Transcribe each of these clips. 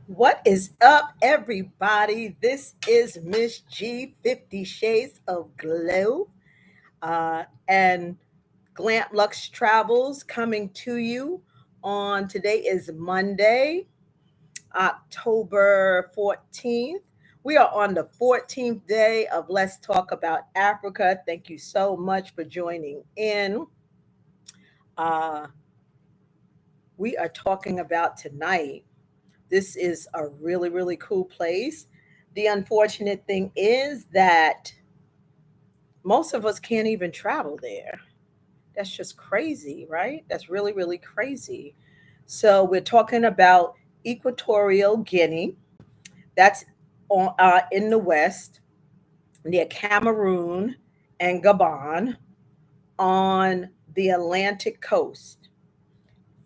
What is up, everybody? This is Miss G, 50 Shades of Glow, and glampluxetravels coming to you on today is Monday, October 14th. We are on the 14th day of Let's Talk About Africa. Thank you so much for joining in. Uh, we are talking about tonight. This is a really, really cool place. The unfortunate thing is that most of us can't even travel there. That's just crazy, right? That's really, really crazy. So we're talking about Equatorial Guinea. That's in the west, near Cameroon and Gabon on the Atlantic coast.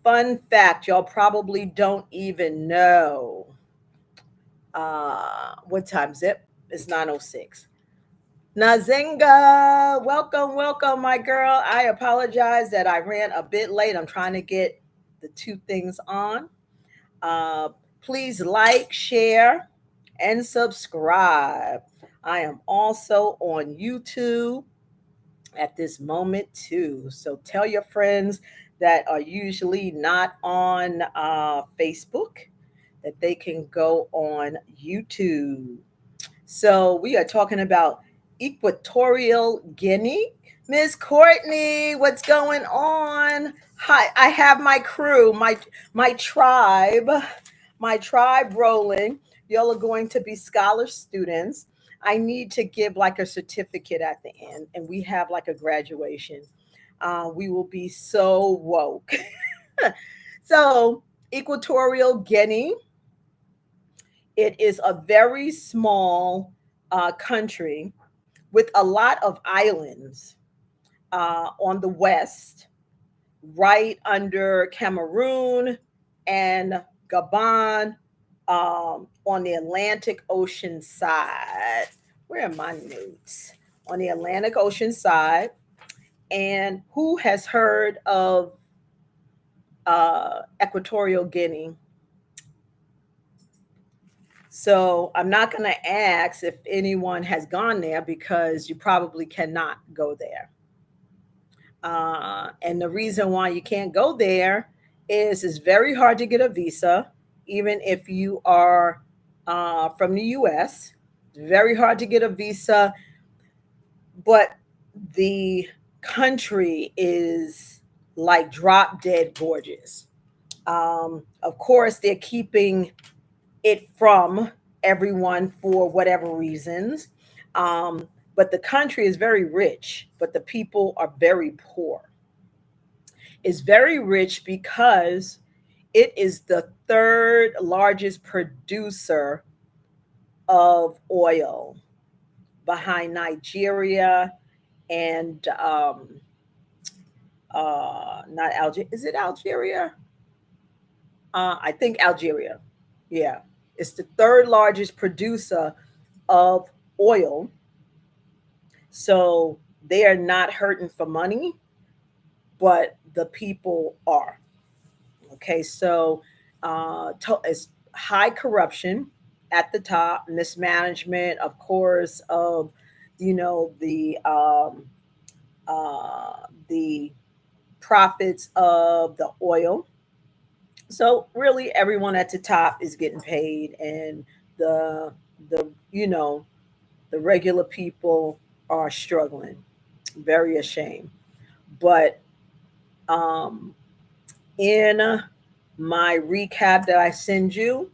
Fun fact, y'all probably don't even know what time is it? It's 9:06. Nazenga, welcome, welcome, my girl. I apologize that I ran a bit late. I'm trying to get the two things on. Uh, Please like, share, and subscribe. I am also on YouTube at this moment too. So tell your friends that are usually not on Facebook that they can go on YouTube. So we are talking about Equatorial Guinea. Miss Courtney, what's going on? Hi, I have my crew, my tribe rolling. Y'all are going to be scholar students. I need to give like a certificate at the end, and we have like a graduation. We will be so woke. So, Equatorial Guinea, it is a very small country with a lot of islands on the west, right under Cameroon and Gabon on the Atlantic Ocean side. Where are my notes? On the Atlantic Ocean side. And who has heard of Equatorial Guinea? So I'm not going to ask if anyone has gone there because you probably cannot go there. And the reason why you can't go there is it's very hard to get a visa, even if you are from the US. It's very hard to get a visa, but the country is like drop dead gorgeous. Of course, they're keeping it from everyone for whatever reasons. But the country is very rich, but the people are very poor. It's very rich because it is the third largest producer of oil behind Nigeria and not Algeria. Is it Algeria? I think Algeria. Yeah. It's the third largest producer of oil. So they are not hurting for money, but the people are. Okay. So it's high corruption at the top, mismanagement, of course, of, the profits of the oil. So really everyone at the top is getting paid, and the the regular people are struggling. Very ashamed. But um in my recap that I send you,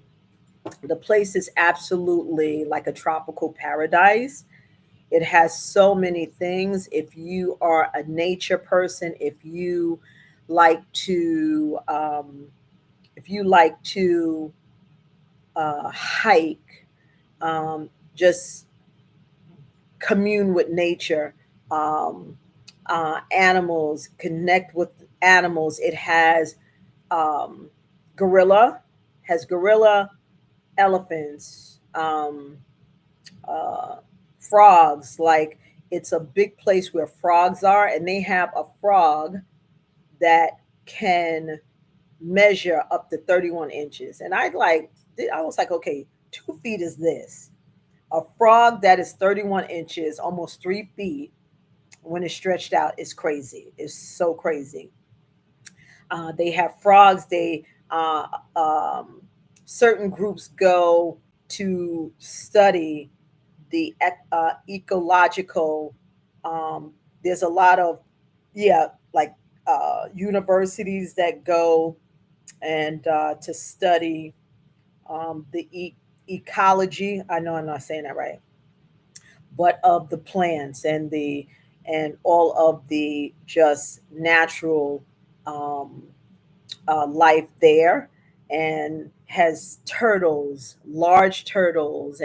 the place is absolutely like a tropical paradise. It has so many things. If you are a nature person, like to if you like to hike, just commune with nature, um, animals, connect with animals. It um, gorilla, has gorilla, elephants, uh, frogs. Like it's a big place where frogs are, and they have a frog that can measure up to 31 inches. And I like I was like, okay, 2 feet is this. A frog that is 31 inches, almost 3 feet, when it's stretched out, is crazy. It's so crazy. They have frogs. Uh, um, Certain groups go to study the ecological. Um, there's a lot of, yeah, like universities that go and to study the ecology. I know I'm not saying that right, but of the plants and all of the just natural um, life there, and has turtles, large turtles,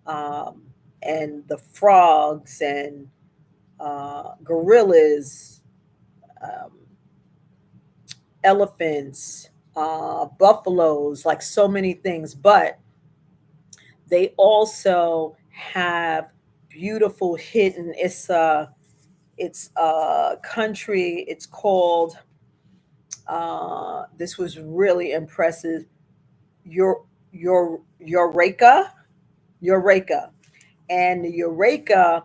um, and the frogs and gorillas, um, elephants, buffaloes, like so many things. But they also have beautiful hidden. It's a country. It's called. This was really impressive. Eureka, Eureka, and the Eureka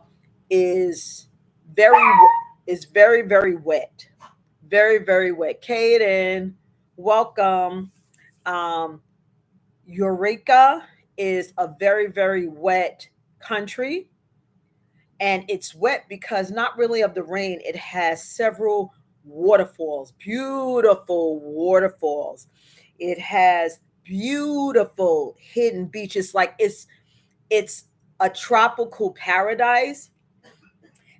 is very very wet, very wet. Kaden, welcome. Um, Eureka is a very wet country, and it's wet because not really of the rain. It has several waterfalls, beautiful waterfalls. It has beautiful hidden beaches. Like it's a tropical paradise.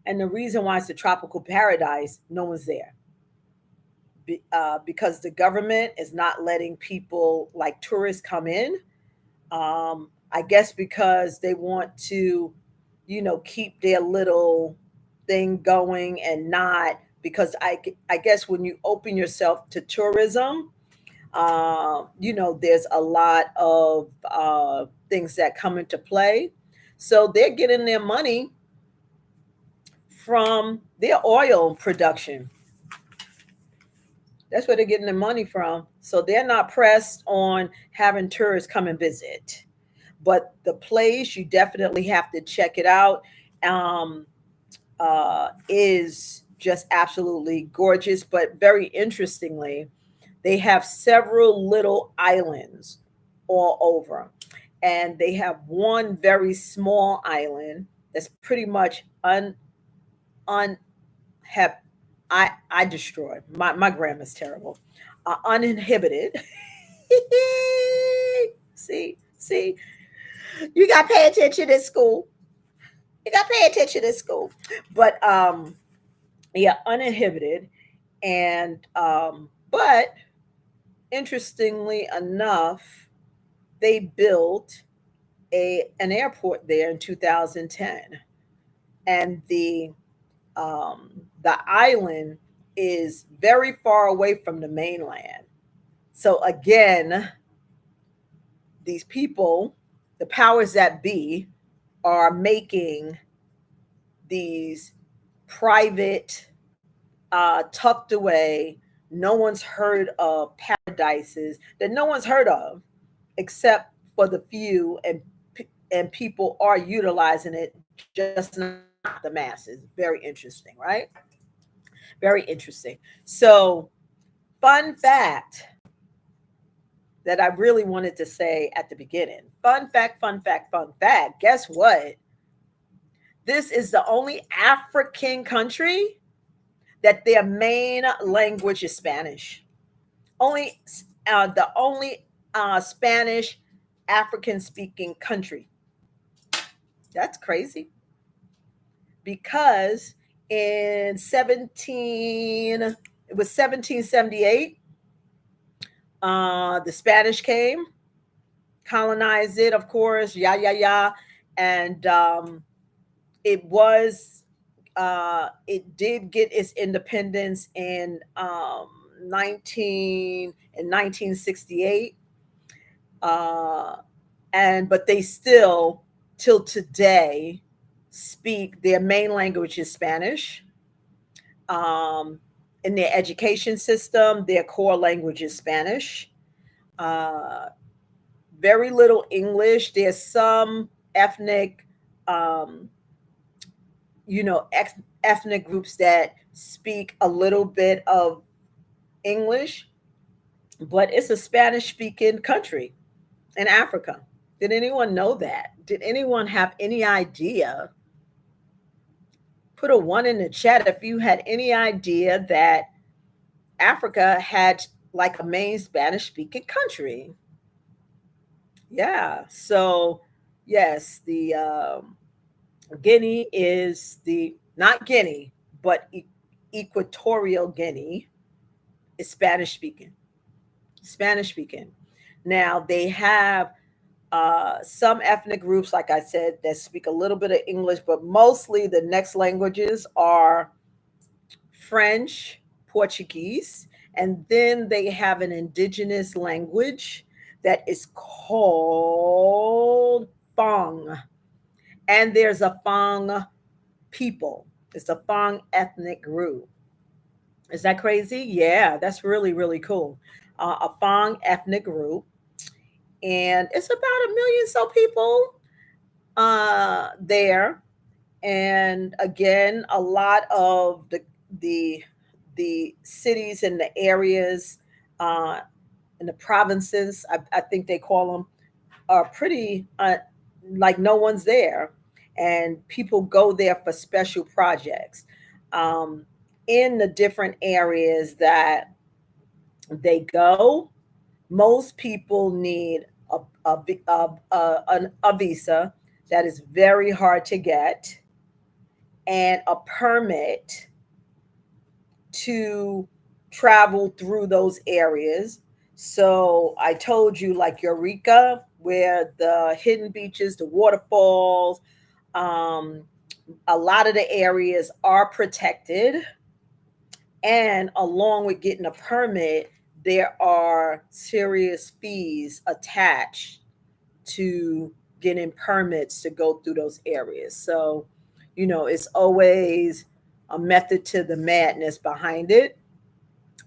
And the reason why it's a tropical paradise, no one's there. Because the government is not letting people like tourists come in. I guess because they want to, keep their little thing going, and not because I guess when you open yourself to tourism, there's a lot of things that come into play. So they're getting their money from their oil production. That's where they're getting their money from. So they're not pressed on having tourists come and visit. But the place, you definitely have to check it out. Um, is just absolutely gorgeous. But very interestingly, they have several little islands all over. And they have one very small island that's pretty much un have I destroyed. My grammar's terrible. Uninhibited. See, you got to pay attention in school. You got to pay attention in school. But yeah, uninhibited, and but interestingly enough, they built a an airport there in 2010, and the island is very far away from the mainland. So again, these people, the powers that be, are making these private, tucked away, no one's heard of paradises that no one's heard of except for the few, and people are utilizing it, just not the masses. Very interesting, right? Very interesting. So, fun fact that I really wanted to say at the beginning. Fun fact, fun fact, fun fact. Guess what? This is the only African country that their main language is Spanish. Only the only Spanish African speaking country. That's crazy, because in 1778, the Spanish came, colonized it, of course, yeah, and it was it did get its independence in 1968, uh, and but they still till today speak, their main language is Spanish. Um, in their education system, their core language is Spanish. Uh, very little English. There's some ethnic, um, you know, ethnic groups that speak a little bit of English, but it's a Spanish speaking country in Africa. Did anyone know that? Did anyone have any idea? Put a one in the chat if you had any idea that Africa had like a main Spanish speaking country. Yeah. So, yes, the Guinea is the not Guinea, but Equatorial Guinea is Spanish speaking. Spanish speaking. Now they have some ethnic groups, like I said, that speak a little bit of English, but mostly the next languages are French, Portuguese, and then they have an indigenous language that is called Fang. And there's a Fang people. It's a Fang ethnic group. Is that crazy? Yeah, that's really, really cool. A Fang ethnic group. And it's about a million so people there. And again, a lot of the the cities and the areas uh, in the provinces, I think they call them, are pretty like no one's there, and people go there for special projects. Um, in the different areas that they go, most people need a visa that is very hard to get and a permit to travel through those areas. So I told you, like Eureka, where the hidden beaches, the waterfalls, um, a lot of the areas are protected. And along with getting a permit, there are serious fees attached to getting permits to go through those areas. So, it's always a method to the madness behind it.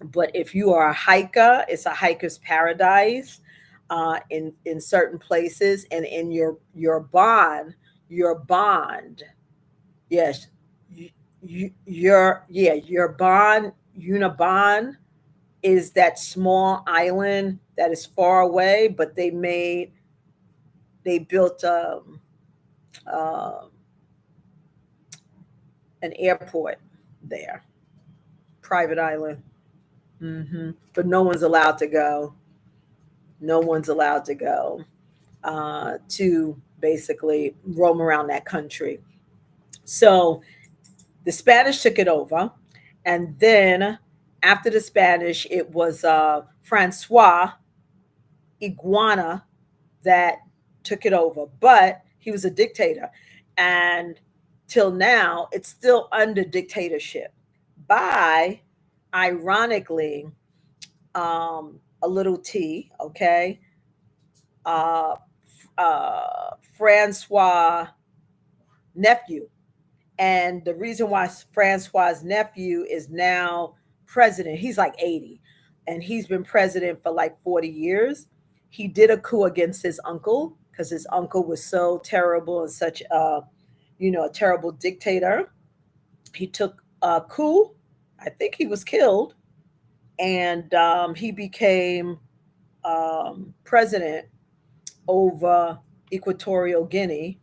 But if you are a hiker, it's a hiker's paradise in certain places, and in your bond, yes, your bond unibond is that small island that is far away, but they built uh, an airport there, private island. But no one's allowed to go. No one's allowed to go to basically roam around that country. So the Spanish took it over, and then after the Spanish, it was Francois Iguana that took it over, but he was a dictator, and till now, it's still under dictatorship by, ironically, a little T, okay, uh, Francois nephew. And the reason why Francois's nephew is now president, he's like 80, and he's been president for like 40 years. He did a coup against his uncle because his uncle was so terrible and such a terrible dictator. He took a coup. I think he was killed, and he became president over Equatorial Guinea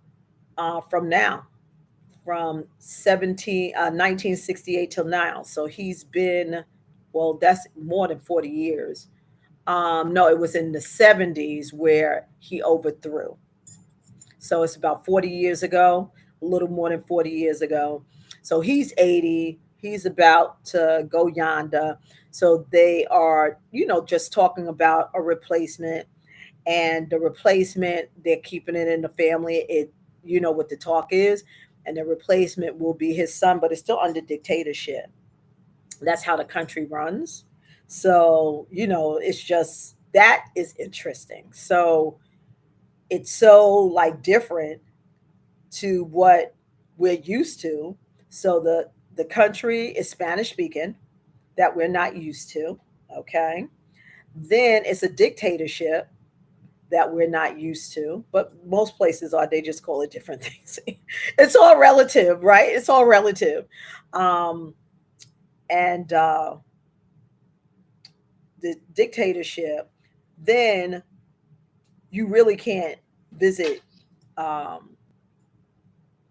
from 1968 till now. So he's been, well, that's more than 40 years. No, it was in the 70s where he overthrew. So it's about 40 years ago, a little more than 40 years ago. So he's 80. He's about to go yonder. So they are, just talking about a replacement. And the replacement, they're keeping it in the family. You know what the talk is. And the replacement will be his son, but it's still under dictatorship. That's how the country runs. So, it's just that is interesting. So it's so like different to what we're used to. So the country is Spanish speaking that we're not used to. Okay. Then it's a dictatorship. that we're not used to, but most places are, they just call it different things. It's all relative, right? It's all relative. Um, and the dictatorship, then you really can't visit um,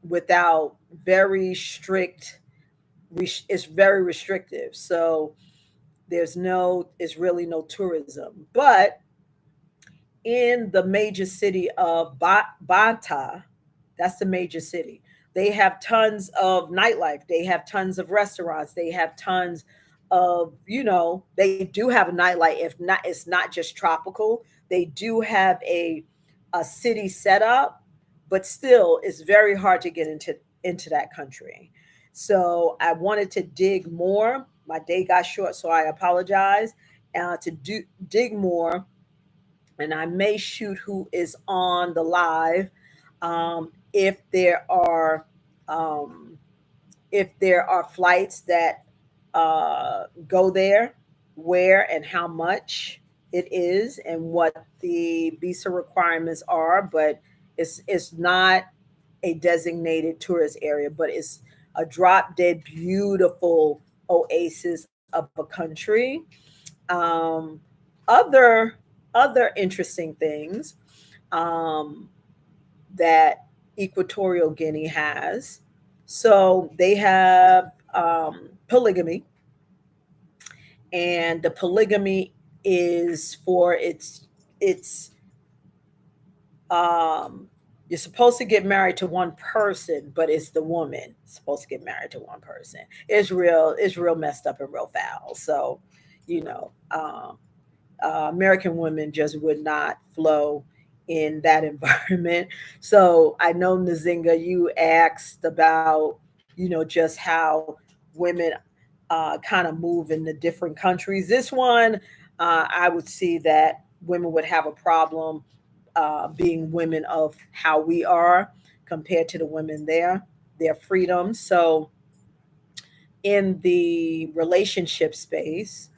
without very strict, it's very restrictive. So it's really no tourism. But in the major city of Bata, that's the major city. They have tons of nightlife. They have tons of restaurants. They have tons of, they do have a nightlife. If not, it's not just tropical. They do have a city set up, but still, it's very hard to get into that country. So I wanted to dig more. My day got short, so I apologize. To dig more, and I may shoot who is on the live, if um, there are flights that go there, where and how much it is, and what the visa requirements are. But it's not a designated tourist area, but it's a drop dead beautiful oasis of a country. Um, other interesting things um, that Equatorial Guinea has. So they have polygamy, and the polygamy is for it's um, you're supposed to get married to one person, but it's the woman supposed to get married to one person. It's real messed up and real foul. So, you know, American women just would not flow in that environment. So I know Nzinga, you asked about, just how women kind of move in the different countries. This one, I would see that women would have a problem being women of how we are compared to the women there, their freedom. So in the relationship space,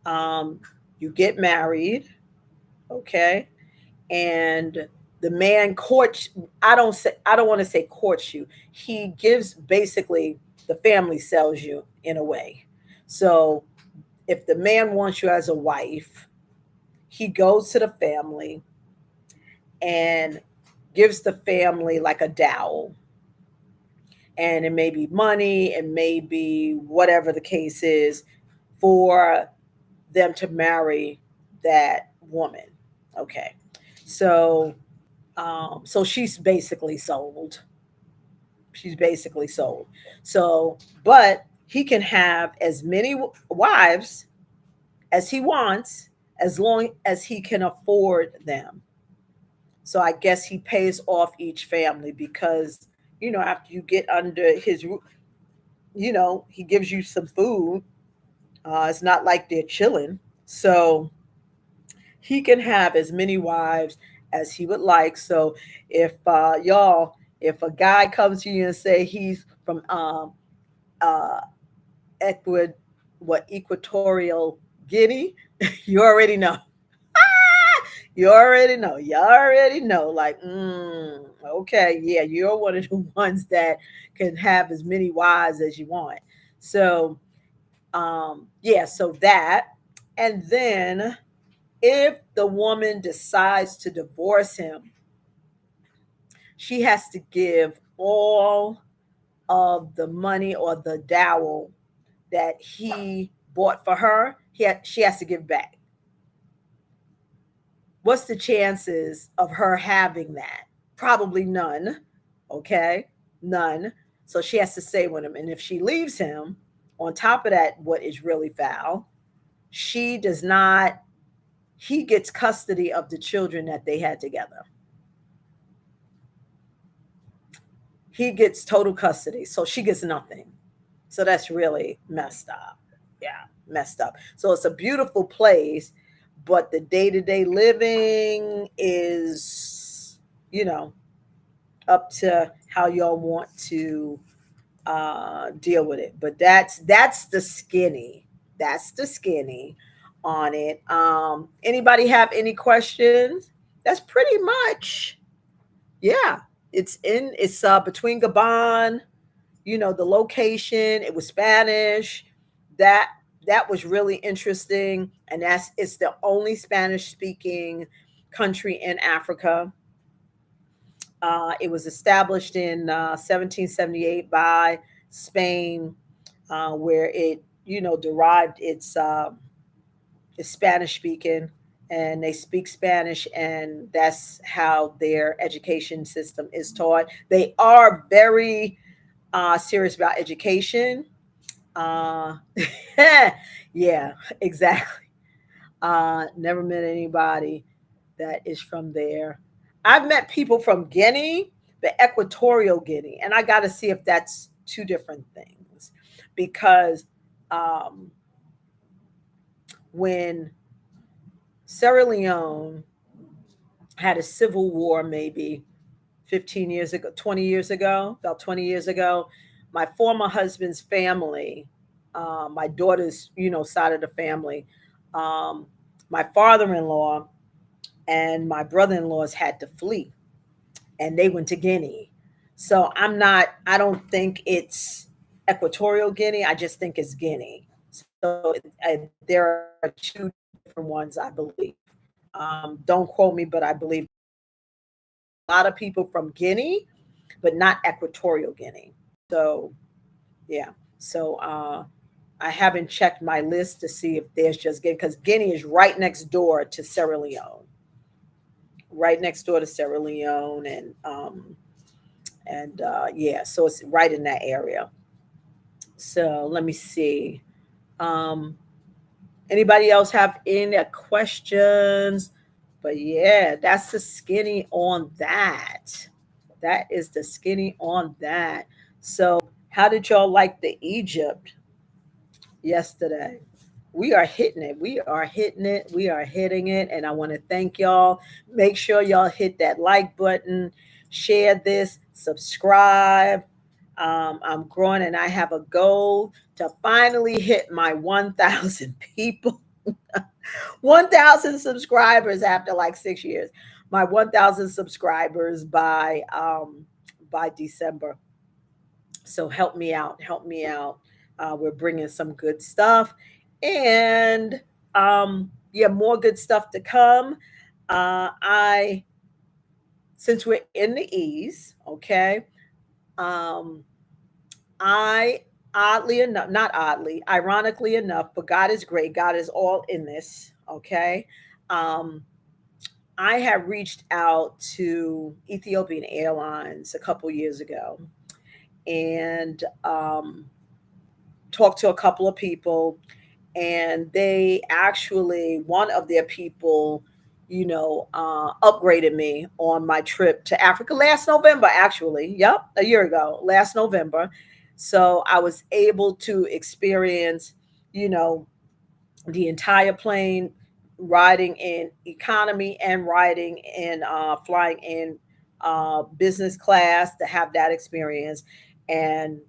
um, you get married, okay, and the man courts. I don't want to say courts you. He gives, basically, the family sells you in a way. So if the man wants you as a wife, he goes to the family and gives the family like a dowry, and it may be money, it may be whatever the case is, for them to marry that woman. Okay, so so she's basically sold. She's basically sold. So, but he can have as many wives as he wants, as long as he can afford them. So I guess he pays off each family because, after you get under his roof, he gives you some food. It's not like they're chilling. So he can have as many wives as he would like. So if if a guy comes to you and say he's from uh, Ecuador, Equatorial Guinea, you already know. You already know. You already know. Like, okay, yeah, you're one of the ones that can have as many wives as you want. So, yeah, so that. And then if the woman decides to divorce him, she has to give all of the money or the dowry that he bought for her. She has to give back. What's the chances of her having that? Probably none. Okay, none. So she has to stay with him. And if she leaves him, on top of that, what is really foul, she does not, he gets custody of the children that they had together. He gets total custody. So she gets nothing. So that's really messed up. Yeah, messed up. So it's a beautiful place, but the day to day living is, up to how y'all want to deal with it. But that's the skinny. That's the skinny on it. Anybody have any questions? That's pretty much, yeah. It's between Gabon, the location. It was Spanish. That that was really interesting, and it's the only Spanish speaking country in Africa. It was established in 1778 by Spain, where it derived its Spanish speaking, and they speak Spanish, and that's how their education system is taught. They are very serious about education. Uh, yeah, exactly. Never met anybody that is from there. I've met people from Guinea, the Equatorial Guinea, and I got to see if that's two different things, because um, when Sierra Leone had a civil war, maybe 15 years ago, 20 years ago, about 20 years ago, my former husband's family, my daughter's, side of the family, um, my father-in-law and my brother-in-laws had to flee, and they went to Guinea. So I don't think it's Equatorial Guinea. I just think it's Guinea. So there are two different ones, I believe. Don't quote me, but I believe a lot of people from Guinea, but not Equatorial Guinea. So yeah. So I haven't checked my list to see if there's just Guinea, because Guinea is right next door to Sierra Leone, right next door to Sierra Leone, and yeah, so it's right in that area. So let me see. Um, Anybody else have any questions? But yeah, that's the skinny on that. That is the skinny on that. So, how did y'all like the Egypt yesterday? We are hitting it. We are hitting it. We are hitting it. And I want to thank y'all. Make sure y'all hit that like button, share this, subscribe. I'm growing, and I have a goal to finally hit my 1,000 people, 1,000 subscribers after like 6 years. My 1,000 subscribers by December. So help me out. Help me out. We're bringing some good stuff, and yeah, more good stuff to come. I Since we're in the E's, okay. Um, I oddly enough, not oddly, ironically enough, but God is great. God is all in this, okay. Um, I have reached out to Ethiopian Airlines a couple years ago, and talked to a couple of people, and they actually, one of their people, upgraded me on my trip to Africa last November, actually. Yep, a year ago, last November. So I was able to experience, you know, the entire plane, riding in economy and riding in flying in business class, to have that experience. And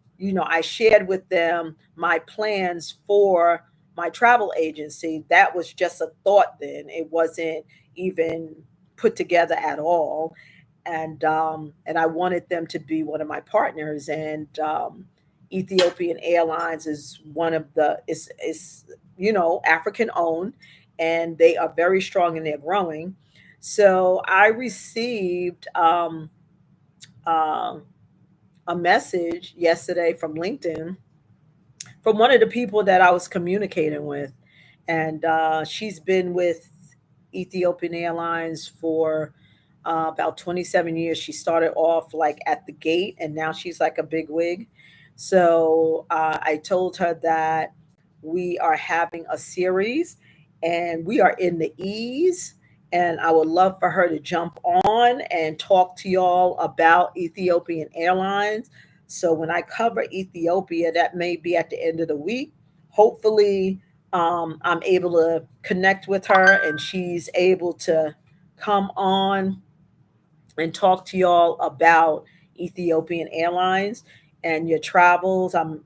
I shared with them my plans for my travel agency. That was just a thought then, it wasn't even put together at all. And I wanted them to be one of my partners. And Ethiopian Airlines is one of the is African owned, and they are very strong and they're growing. So I received uh, a message yesterday from LinkedIn from one of the people that I was communicating with, and she's been with Ethiopian Airlines for about 27 years. She started off like at the gate, and now she's like a big wig. So I told her that we are having a series, and we are in the E's. And I would love for her to jump on and talk to y'all about Ethiopian Airlines. So when I cover Ethiopia, that may be at the end of the week. Hopefully, I'm able to connect with her, and she's able to come on and talk to y'all about Ethiopian Airlines and your travels. I'm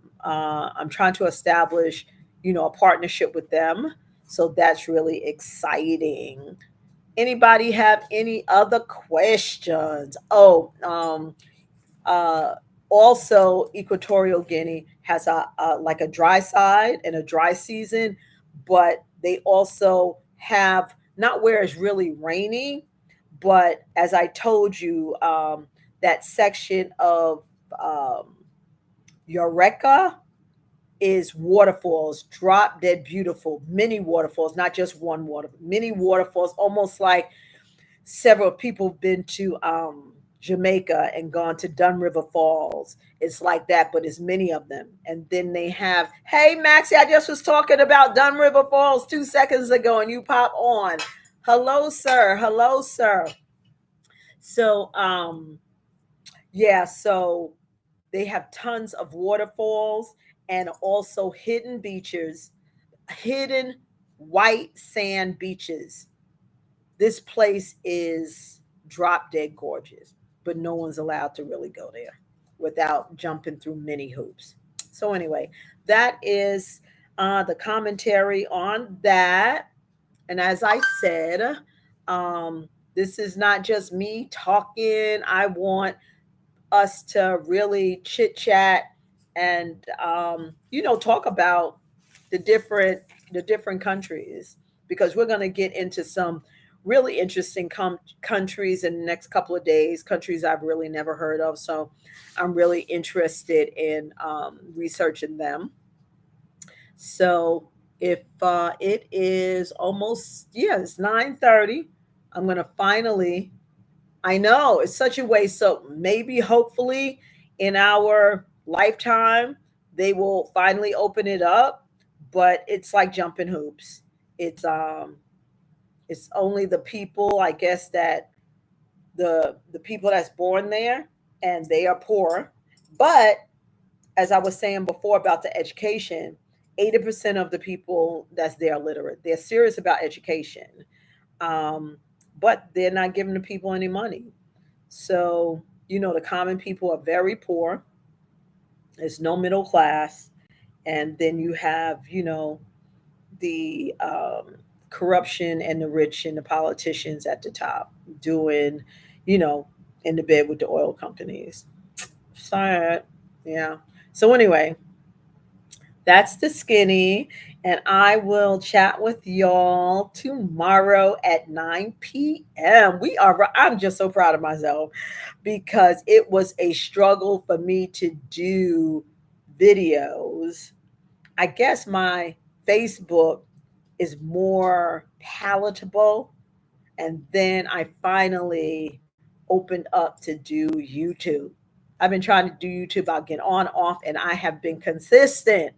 trying to establish, a partnership with them. So that's really exciting. Anybody have any other questions? Oh, uh, also, Equatorial Guinea has a like a dry side and a dry season, but they also have not where it's really raining, but as I told you, that section of um, Eureka is waterfalls, drop dead beautiful, many waterfalls, not just one water, many waterfalls, almost like several people have been to Jamaica and gone to Dun River Falls. It's like that, but it's many of them. And then they have, hey Maxie, I just was talking about Dun River Falls 2 seconds ago, and you pop on. Hello, sir. Hello, sir. So, yeah, so they have tons of waterfalls and also hidden beaches, hidden white sand beaches. This place is drop dead gorgeous, but no one's allowed to really go there without jumping through many hoops. So, anyway, that is the commentary on that. And as I said, this is not just me talking. I want us to really chit chat and talk about the different the different countries, because we're going to get into some really interesting countries in the next couple of days, countries I've really never heard of. So I'm really interested in researching them. So if it is almost, yeah, it's 9:30, I'm going to finally, I know it's such a waste. So maybe, hopefully, in our lifetime, they will finally open it up. But it's like jumping hoops. It's it's only the people, I guess, that the people that's born there, and they are poor. But as I was saying before about the education, 80% of the people that's there are literate. They're serious about education, um, but they're not giving the people any money. So, the common people are very poor. There's no middle class. And then you have, the corruption and the rich and the politicians at the top doing, you know, in the bed with the oil companies. Sad. Yeah. So, anyway, that's the skinny. And I will chat with y'all tomorrow at 9 p.m. I'm just so proud of myself because it was a struggle for me to do videos. I guess my Facebook is more palatable. And then I finally opened up to do YouTube. I've been trying to do YouTube. I'll get on, off, and I have been consistent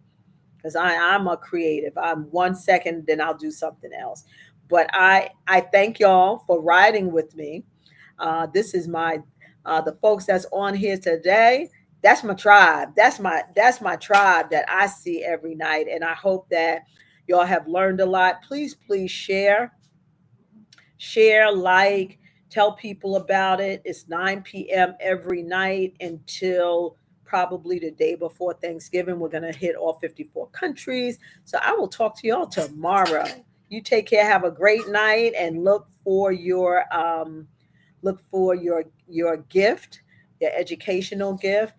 because I'm a creative. I'm 1 second, then I'll do something else. But I thank y'all for riding with me. This is my the folks that's on here today. That's my tribe. That's my tribe that I see every night, and I hope that y'all have learned a lot. Please share, like, tell people about it. It's 9 p.m. every night until probably the day before Thanksgiving. We're going to hit all 54 countries. So I will talk to y'all tomorrow. You take care, have a great night, and look for your gift, your educational gift.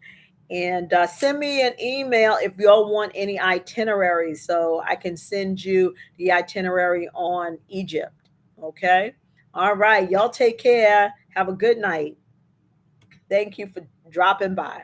And send me an email if y'all want any itineraries so I can send you the itinerary on Egypt. Okay. All right. Y'all take care. Have a good night. Thank you for dropping by.